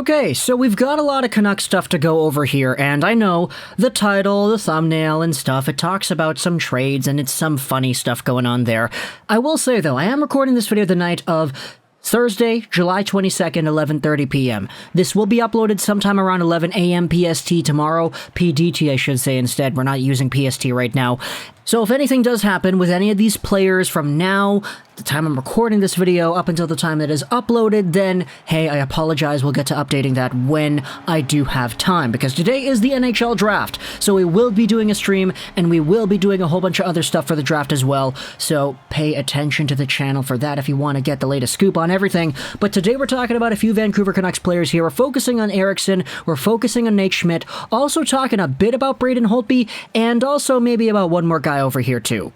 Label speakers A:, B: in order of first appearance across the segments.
A: Okay, so we've got a lot of Canucks stuff to go over here, and I know the title, the thumbnail, and stuff, it talks about some trades, and it's some funny stuff going on there. I will say, though, I am recording this video the night of Thursday, July 22nd, 11:30 p.m. This will be uploaded sometime around 11 a.m. PST tomorrow. PDT, I should say, instead. We're not using PST right now. So if anything does happen with any of these players from now, the time I'm recording this video, up until the time that is uploaded, then, hey, I apologize. We'll get to updating that when I do have time, because today is the NHL draft. So we will be doing a stream, and we will be doing a whole bunch of other stuff for the draft as well. So pay attention to the channel for that if you want to get the latest scoop on everything. But today we're talking about a few Vancouver Canucks players here. We're focusing on Eriksson, we're focusing on Nate Schmidt, also talking a bit about Braden Holtby, and also maybe about one more guy over here too.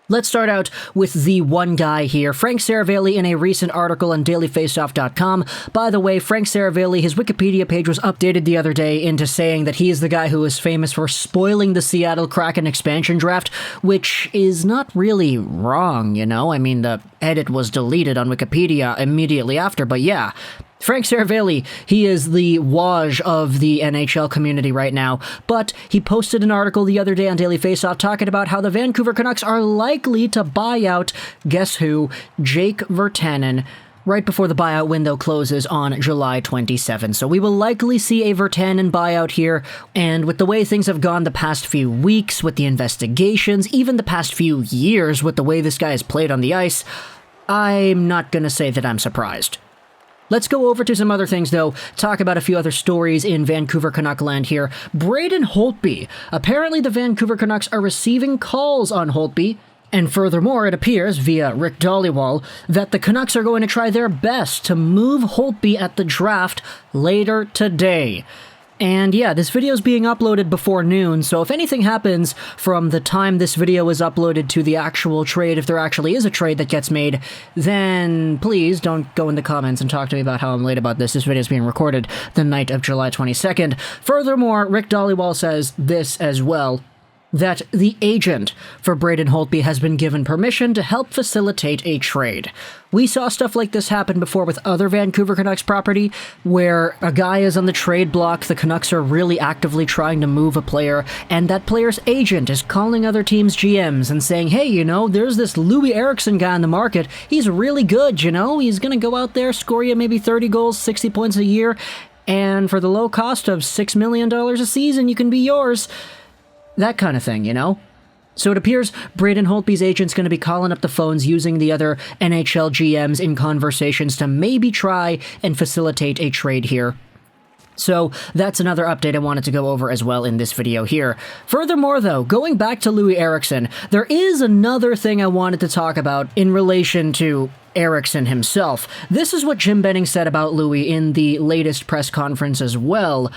A: Let's start out with the one guy here, Frank Seravalli, in a recent article on dailyfaceoff.com. By the way, Frank Seravalli, his Wikipedia page was updated the other day into saying that he is the guy who is famous for spoiling the Seattle Kraken Expansion Draft, which is not really wrong, you know? I mean, the edit was deleted on Wikipedia immediately after, but yeah. Frank Seravalli, he is the Waj of the NHL community right now, but he posted an article the other day on Daily Faceoff talking about how the Vancouver Canucks are likely to buy out, guess who, Jake Virtanen, right before the buyout window closes on July 27. So we will likely see a Virtanen buyout here, and with the way things have gone the past few weeks, with the investigations, even the past few years with the way this guy has played on the ice, I'm not gonna say that I'm surprised. Let's go over to some other things, though, talk about a few other stories in Vancouver Canuck land here. Braden Holtby. Apparently the Vancouver Canucks are receiving calls on Holtby, and furthermore, it appears, via Rick Dhaliwal, that the Canucks are going to try their best to move Holtby at the draft later today. And yeah, this video is being uploaded before noon, so if anything happens from the time this video is uploaded to the actual trade, if there actually is a trade that gets made, then please don't go in the comments and talk to me about how I'm late about this. This video is being recorded the night of July 22nd. Furthermore, Rick Dhaliwal says this as well, that the agent for Braden Holtby has been given permission to help facilitate a trade. We saw stuff like this happen before with other Vancouver Canucks property, where a guy is on the trade block, the Canucks are really actively trying to move a player, and that player's agent is calling other teams' GMs and saying, hey, you know, there's this Loui Eriksson guy on the market, he's really good, you know, he's gonna go out there, score you maybe 30 goals, 60 points a year, and for the low cost of $6 million a season, you can be yours. That kind of thing, you know? So it appears Braden Holtby's agent's going to be calling up the phones using the other NHL GMs in conversations to maybe try and facilitate a trade here. So that's another update I wanted to go over as well in this video here. Furthermore, though, going back to Loui Eriksson, there is another thing I wanted to talk about in relation to Eriksson himself. This is what Jim Benning said about Loui in the latest press conference as well,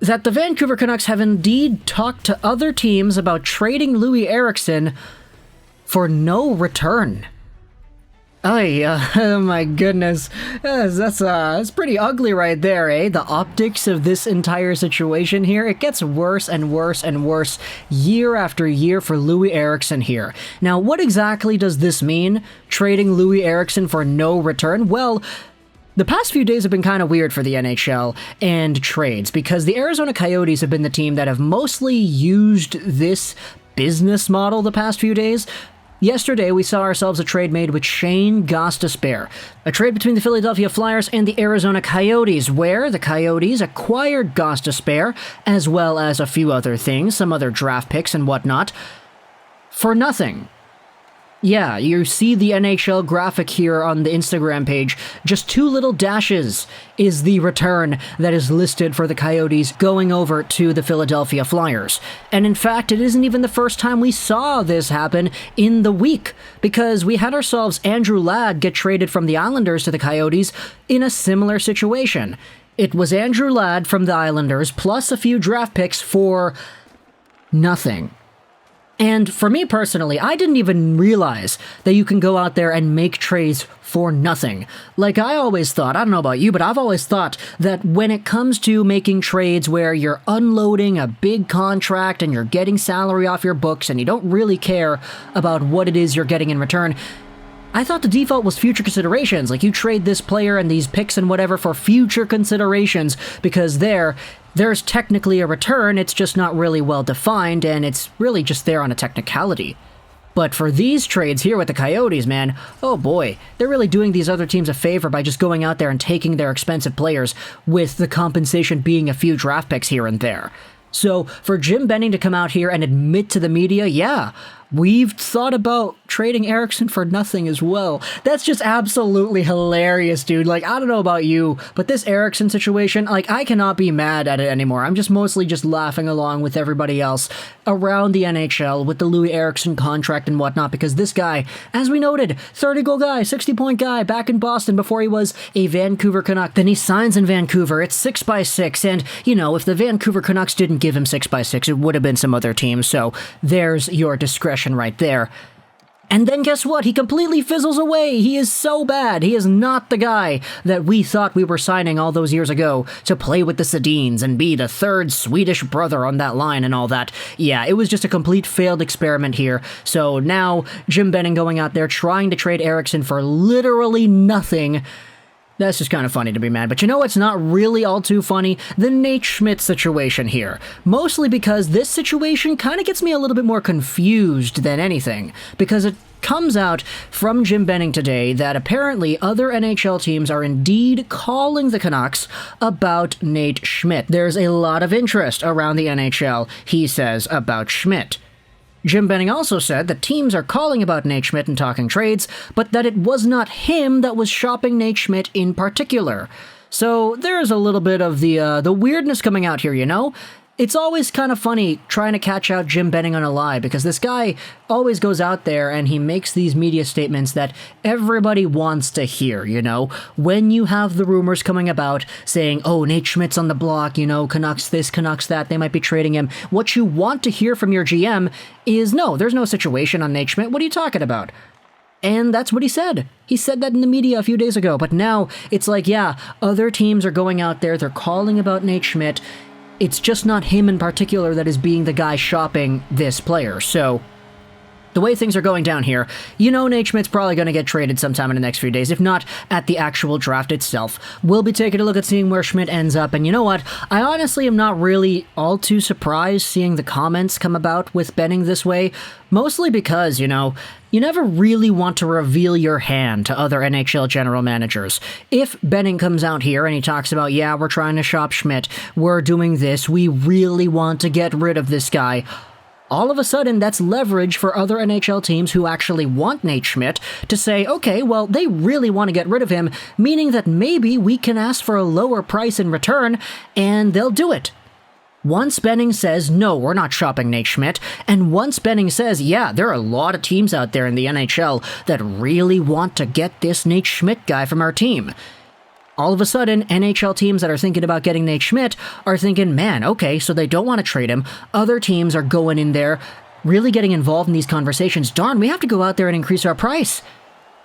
A: that the Vancouver Canucks have indeed talked to other teams about trading Loui Eriksson for no return. Oh my goodness. That's pretty ugly right there, eh? The optics of this entire situation here, it gets worse and worse and worse year after year for Loui Eriksson here. Now, what exactly does this mean, trading Loui Eriksson for no return? Well, the past few days have been kind of weird for the NHL and trades, because the Arizona Coyotes have been the team that have mostly used this business model the past few days. Yesterday, we saw ourselves a trade made with Shane Gostisbehere, a trade between the Philadelphia Flyers and the Arizona Coyotes, where the Coyotes acquired Gostisbehere, as well as a few other things, some other draft picks and whatnot, for nothing. Yeah, you see the NHL graphic here on the Instagram page. Just 2 little dashes is the return that is listed for the Coyotes going over to the Philadelphia Flyers. And in fact, it isn't even the first time we saw this happen in the week, because we had ourselves Andrew Ladd get traded from the Islanders to the Coyotes in a similar situation. It was Andrew Ladd from the Islanders plus a few draft picks for nothing. And for me personally, I didn't even realize that you can go out there and make trades for nothing. Like, I always thought, I don't know about you, but I've always thought that when it comes to making trades where you're unloading a big contract and you're getting salary off your books and you don't really care about what it is you're getting in return, I thought the default was future considerations, like you trade this player and these picks and whatever for future considerations, because there's technically a return, it's just not really well defined, and it's really just there on a technicality. But for these trades here with the Coyotes, man, oh boy, they're really doing these other teams a favor by just going out there and taking their expensive players, with the compensation being a few draft picks here and there. So for Jim Benning to come out here and admit to the media, yeah, we've thought about trading Eriksson for nothing as well. That's just absolutely hilarious, dude. Like, I don't know about you, but this Eriksson situation, like, I cannot be mad at it anymore. I'm just mostly just laughing along with everybody else around the NHL with the Loui Eriksson contract and whatnot, because this guy, as we noted, 30-goal guy, 60-point guy, back in Boston before he was a Vancouver Canuck. Then he signs in Vancouver. It's 6x6, and, you know, if the Vancouver Canucks didn't give him 6x6, it would have been some other team, so there's your discretion right there. And then guess what? He completely fizzles away. He is so bad. He is not the guy that we thought we were signing all those years ago to play with the Sedins and be the third Swedish brother on that line and all that. Yeah, it was just a complete failed experiment here. So now Jim Benning going out there trying to trade Eriksson for literally nothing. That's just kind of funny to be mad. But you know what's not really all too funny? The Nate Schmidt situation here. Mostly because this situation kind of gets me a little bit more confused than anything. Because it comes out from Jim Benning today that apparently other NHL teams are indeed calling the Canucks about Nate Schmidt. There's a lot of interest around the NHL, he says, about Schmidt. Jim Benning also said that teams are calling about Nate Schmidt and talking trades, but that it was not him that was shopping Nate Schmidt in particular. So there's a little bit of the weirdness coming out here, you know? It's always kind of funny trying to catch out Jim Benning on a lie, because this guy always goes out there and he makes these media statements that everybody wants to hear, you know? When you have the rumors coming about saying, oh, Nate Schmidt's on the block, you know, Canucks this, Canucks that, they might be trading him, what you want to hear from your GM is, no, there's no situation on Nate Schmidt, what are you talking about? And that's what he said. He said that in the media a few days ago, but now it's like, yeah, other teams are going out there, they're calling about Nate Schmidt. It's just not him in particular that is being the guy shopping this player. So the way things are going down here, you know Nate Schmidt's probably going to get traded sometime in the next few days, if not at the actual draft itself. We'll be taking a look at seeing where Schmidt ends up, and you know what? I honestly am not really all too surprised seeing the comments come about with Benning this way, mostly because, you know, you never really want to reveal your hand to other NHL general managers. If Benning comes out here and he talks about, yeah, we're trying to shop Schmidt, we're doing this, we really want to get rid of this guy, all of a sudden that's leverage for other NHL teams who actually want Nate Schmidt to say, okay, well, they really want to get rid of him, meaning that maybe we can ask for a lower price in return, and they'll do it. Once Benning says, no, we're not shopping Nate Schmidt, and once Benning says, yeah, there are a lot of teams out there in the NHL that really want to get this Nate Schmidt guy from our team, all of a sudden, NHL teams that are thinking about getting Nate Schmidt are thinking, man, okay, so they don't want to trade him. Other teams are going in there, really getting involved in these conversations. Darn, we have to go out there and increase our price.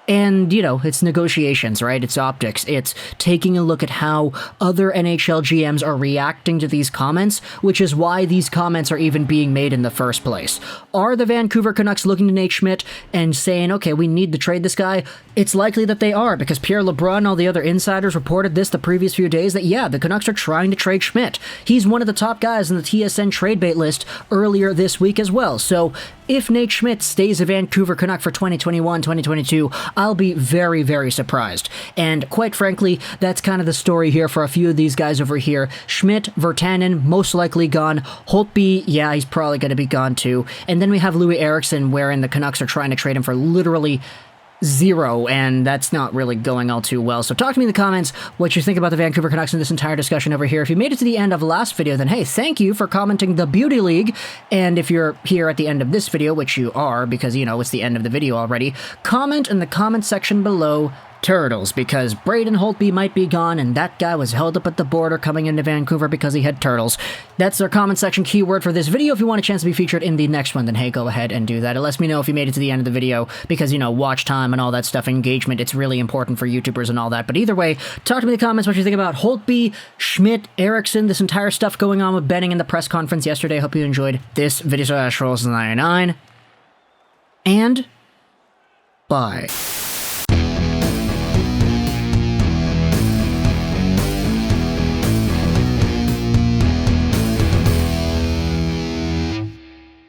A: And, you know, it's negotiations, right? It's optics. It's taking a look at how other NHL GMs are reacting to these comments, which is why these comments are even being made in the first place. Are the Vancouver Canucks looking to Nate Schmidt and saying, okay, we need to trade this guy? It's likely that they are, because Pierre LeBrun and all the other insiders reported this the previous few days that, yeah, the Canucks are trying to trade Schmidt. He's one of the top guys in the TSN trade bait list earlier this week as well. So if Nate Schmidt stays a Vancouver Canuck for 2021-2022, I'll be very, very surprised. And quite frankly, that's kind of the story here for a few of these guys over here. Schmidt, Virtanen, most likely gone. Holtby, yeah, he's probably going to be gone too. And then we have Loui Eriksson, wherein the Canucks are trying to trade him for literally zero, and that's not really going all too well. So talk to me in the comments what you think about the Vancouver Canucks in this entire discussion over here. If you made it to the end of the last video, then hey, thank you for commenting the Beauty League. And if you're here at the end of this video, which you are, because, you know, it's the end of the video already, comment in the comment section below Turtles, because Braden Holtby might be gone, and that guy was held up at the border coming into Vancouver because he had turtles. That's our comment section keyword for this video. If you want a chance to be featured in the next one, then hey, go ahead and do that. It lets me know if you made it to the end of the video, because, you know, watch time and all that stuff, engagement, it's really important for YouTubers and all that. But either way, talk to me in the comments what you think about Holtby, Schmidt, Eriksson, this entire stuff going on with Benning in the press conference yesterday. Hope you enjoyed this video. Rolls 99, and bye.